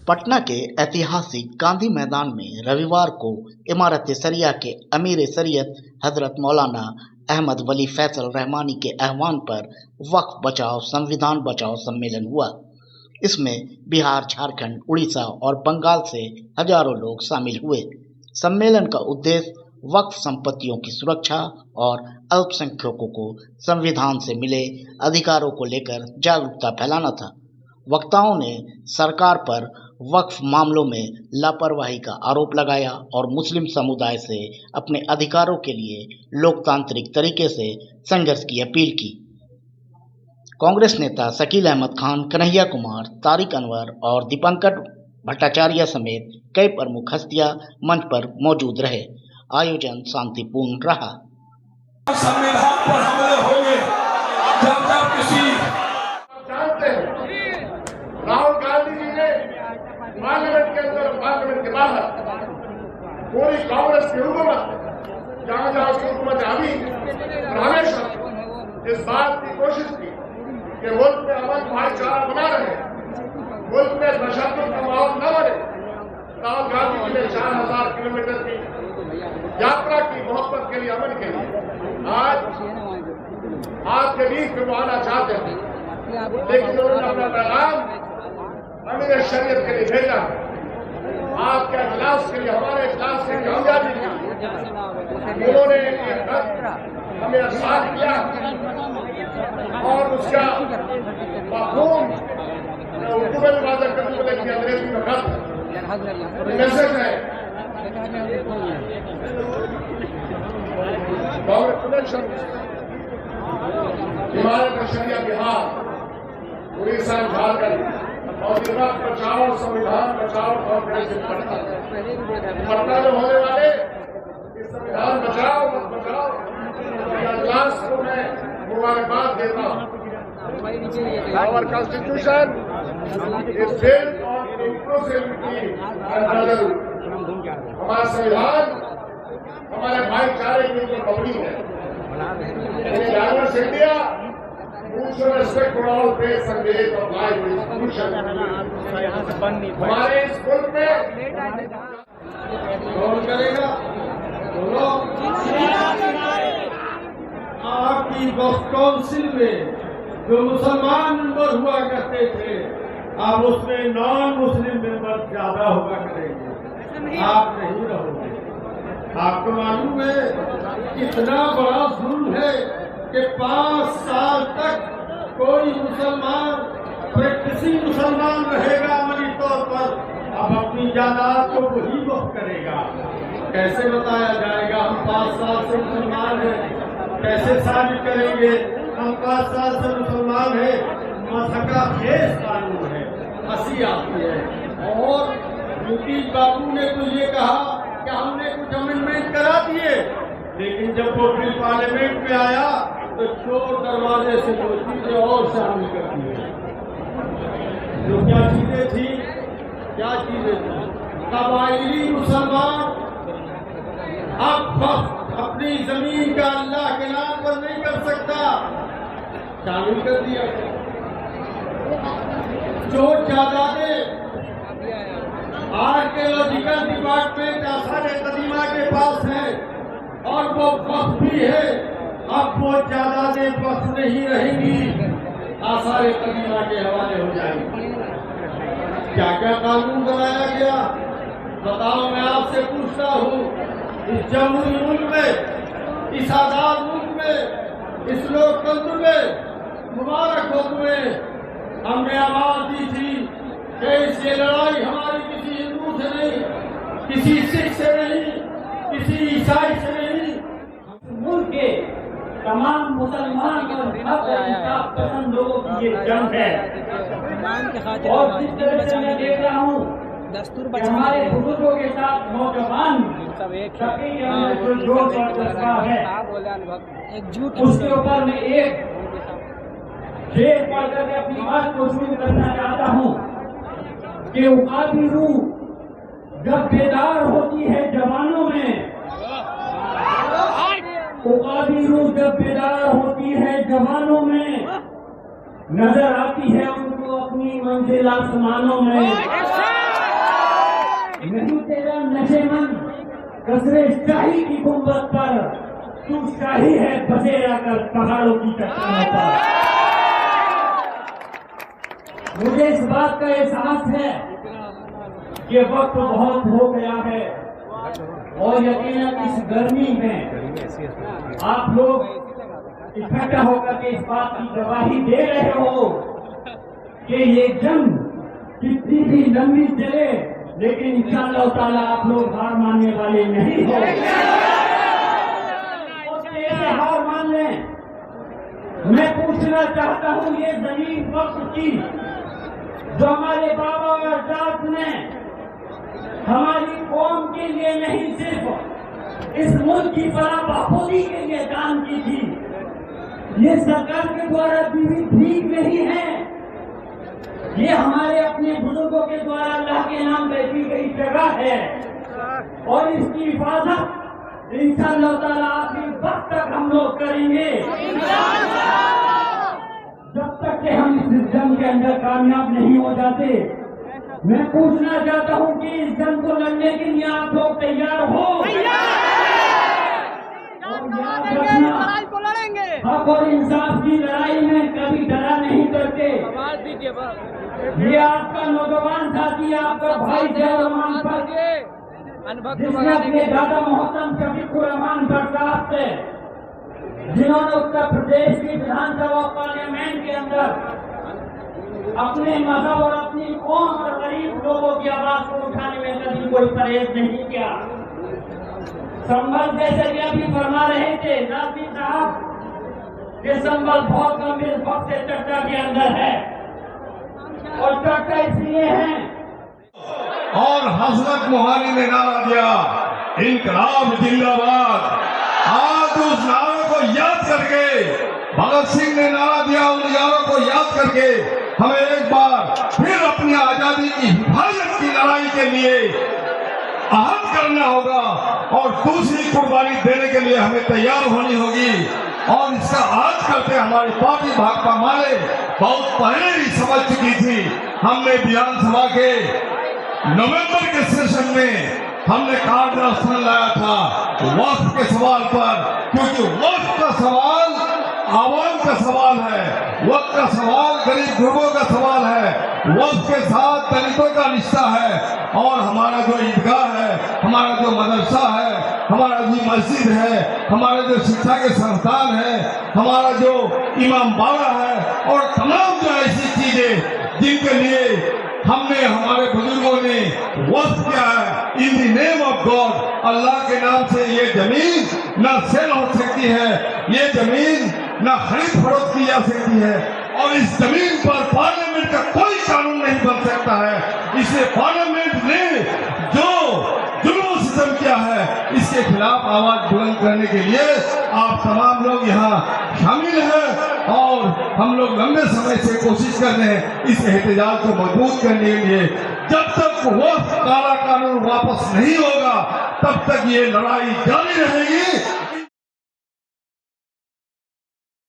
पटना के ऐतिहासिक गांधी मैदान में रविवार को इमारत शरिया के अमीर शरीयत हजरत मौलाना अहमद वली फैसल रहमानी के आह्वान पर वक्फ बचाओ संविधान बचाओ सम्मेलन हुआ। इसमें बिहार, झारखंड, उड़ीसा और बंगाल से हजारों लोग शामिल हुए। सम्मेलन का उद्देश्य वक्फ संपत्तियों की सुरक्षा और अल्पसंख्यकों को संविधान से मिले अधिकारों को लेकर जागरूकता फैलाना था। वक्ताओं ने सरकार पर वक्फ मामलों में लापरवाही का आरोप लगाया और मुस्लिम समुदाय से अपने अधिकारों के लिए लोकतांत्रिक तरीके से संघर्ष की अपील की। कांग्रेस नेता शकील अहमद खान, कन्हैया कुमार, तारिक अनवर और दीपंकर भट्टाचार्य समेत कई प्रमुख हस्तियां मंच पर मौजूद रहे। आयोजन शांतिपूर्ण रहा। संविधान पर हमले होंगे जब किसी राहुल गांधी जी ने पार्लियामेंट के अंदर, पार्लियामेंट के बाहर पूरी कांग्रेस की हुकूमत जहां जहां उसकी हुकूमत आई हमेशा इस बात की कोशिश की कि मुल्क में अमन भाईचारा बना रहे, मुल्क में तशद्दुद का माहौल न बने। राहुल गांधी जी ने 4000 किलोमीटर की यात्रा की मोहब्बत के लिए, अमन के लिए। आज आपके बीच में वो आना चाहते हैं, लेकिन उन्होंने अपना पैगाम अमीर शरीयत के लिए भेजा। आपके इजलास के लिए, हमारे इजलास की कामयाबी के लिए उन्होंने हमें आसान किया और उसका मफहूम उर्दू में वादा करने को लेकर अंग्रेजी में खत मैसेज है। हिमालय शरिया बिहार, उड़ीसा, झारखंड और वक्फ बचाओ संविधान बचाओ कॉन्फ्रेंस पटना में होने वाले इस संविधान बचाओ वक्फ बचाओ इजलास को मैं मुबारकबाद देता हूँ। Our constitution is built on inclusivity and brotherhood. हमारा संविधान हमारे भाईचारे के ऊपर मबनी है। Diverse India mutual respect for all faiths and ways of life is crucial। हमारे इस मुल्क में कौन करेगा? बोलो। आपकी वक्फ काउंसिल में जो मुसलमान मेंबर हुआ करते थे, आप उसमें नॉन मुस्लिम मेंबर ज्यादा हुआ करेंगे, आप नहीं रहोगे। आपको मालूम है कितना बड़ा जुल्म है कि 5 साल तक कोई मुसलमान, प्रैक्टिसिंग मुसलमान रहेगा अमली तौर पर, अब अपनी जायदाद को वही वक्फ करेगा। कैसे बताया जाएगा हम 5 साल से मुसलमान हैं? कैसे साबित करेंगे हम 5 साल से मुसलमान हैं? मसका खेस कानून है, हंसी आती है। और मुफ्ती बाबू ने तो ये कहा कि हमने कुछ अमेंडमेंट करा दिए, लेकिन जब वो बिल पार्लियामेंट में आया तो चोर दरवाजे से जो चीजें और शामिल कर दी। जो क्या चीजें थी, क्या चीजें थी? कबायली मुसलमान अब अपनी जमीन का अल्लाह के नाम पर नहीं कर सकता, शामिल कर दिया। चोर जायदादें आर्कियोलॉजिकल डिपार्टमेंट आसार कदीमा के पास है और वो वक्फ भी है। अब वो जायदादें वक्फ नहीं रहेंगी, आसार कदीमा के हवाले हो जाएंगी। क्या क्या कानून बनाया गया बताओ? मैं आपसे पूछता हूँ, इस जमहूरी मुल्क में, इस आजाद मुल्क में, इस लोकतंत्र में, मुबारक वक्त में हमने आवाज दी थी कि ये लड़ाई हमारी किसी हिंदू से नहीं, किसी सिख से नहीं, किसी ईसाई से नहीं, मुल्क के तमाम मुसलमान और इंसाफ पसंद लोगों की ये जंग है। और जिस तरह से मैं देख रहा हूँ हमारे बुजुर्गों के साथ नौजवान जो जोश और जज्बा है, उसके ऊपर मैं एक शेर पढ़ करके अपनी बात को शुरू करना चाहता हूँ कि उकाबी रूह जब बेदार होती है जवानों में, उकाबी रूह जब बेदार होती है जवानों में, नजर आती है उनको अपनी मंजिल आसमानों में। नहीं तेरा नशेमंद कसरे शाही की गुंबद पर, तू शाही है बसेरा कर पहाड़ों की चट्टानों पर। मुझे इस बात का एहसास है कि वक्त बहुत हो गया है और यकीनन इस गर्मी में आप लोग इकट्ठा होकर के इस बात की गवाही दे रहे हो कि ये जंग कितनी भी लंबी चले लेकिन इंशाअल्लाह ताला आप लोग हार मानने वाले नहीं हो। और हार मान लें। मैं पूछना चाहता हूँ, ये जमीन वक्त की जो हमारे बाबा और अजदाद ने हमारी कौम के लिए नहीं सिर्फ इस मुल्क की फलाह बखूबी के लिए दान की थी, ये सरकार के द्वारा दी हुई भीख नहीं है, ये हमारे अपने बुजुर्गों के द्वारा अल्लाह के नाम बैठी गई जगह है और इसकी हिफाजत इंशाअल्लाह ताला आखिरी वक्त तक हम लोग करेंगे जब तक कि हम इस जंग के अंदर कामयाब नहीं हो जाते। मैं पूछना चाहता हूं कि इस जंग को लड़ने के लिए आप लोग तैयार हो? हक और इंसाफ की लड़ाई में कभी डरा नहीं करते। ये आपका नौजवान साथी, आपका भाई जयरहमान पर, जिसने अपने दादा मोहतरम शफीकुर रहमान भट्ट साहब से, जिन्होंने उत्तर प्रदेश की विधानसभा पार्लियामेंट के अंदर अपने मजहब और अपनी कौम और गरीब लोगों की आवाज को उठाने में कभी कोई परहेज नहीं किया। संभल जैसे कि अभी फरमा रहे थे नाज़मी साहब कि संभल बहुत गंभीर वक्त से चर्चा के अंदर है और चर्चा इसलिए है। और हजरत मोहानी ने नारा दिया, इनकलाब जिंदाबाद। आज उस नारे को याद करके, भगत सिंह ने नारा दिया, उन नारों को याद करके हमें एक बार फिर अपनी आजादी की हिफाजत की लड़ाई के लिए अहद करना होगा और दूसरी कुर्बानी देने के लिए हमें तैयार होनी होगी। और इसका आज करते हमारी पार्टी भाकपा माले बहुत पहले ही समझ चुकी थी। हमने विधानसभा के नवंबर के सेशन में हमने कार्ड राशन लाया था वक्त के सवाल पर, क्योंकि वक्त का सवाल आवाम का सवाल है, वक्त का सवाल गरीब गुरबों का सवाल है, वक्त के साथ दलितों का रिश्ता है। और हमारा जो ईदगाह है, हमारा जो मदरसा है, हमारा जो मस्जिद है, हमारे जो शिक्षा के संस्थान है, हमारा जो इमाम बाड़ा है और तमाम जो ऐसी चीजें जिनके लिए हमने, हमारे बुजुर्गों ने वक्त किया है, in the name of God, Allah के नाम से ये जमीन न सेल हो सकती है, ये जमीन न खरीद फरोख्त की जा सकती है और इस जमीन पर पार्लियामेंट का कोई कानून नहीं बन सकता है। इसलिए पार्लियामेंट ने जो जुल्म सितम किया है इसके खिलाफ आवाज बुलंद करने के लिए आप तमाम लोग यहाँ शामिल हैं और हम लोग लंबे समय से कोशिश कर रहे हैं इस एहतजाज को मजबूत करने के लिए। जब तक वो काला कानून वापस नहीं होगा तब तक ये लड़ाई जारी रहेगी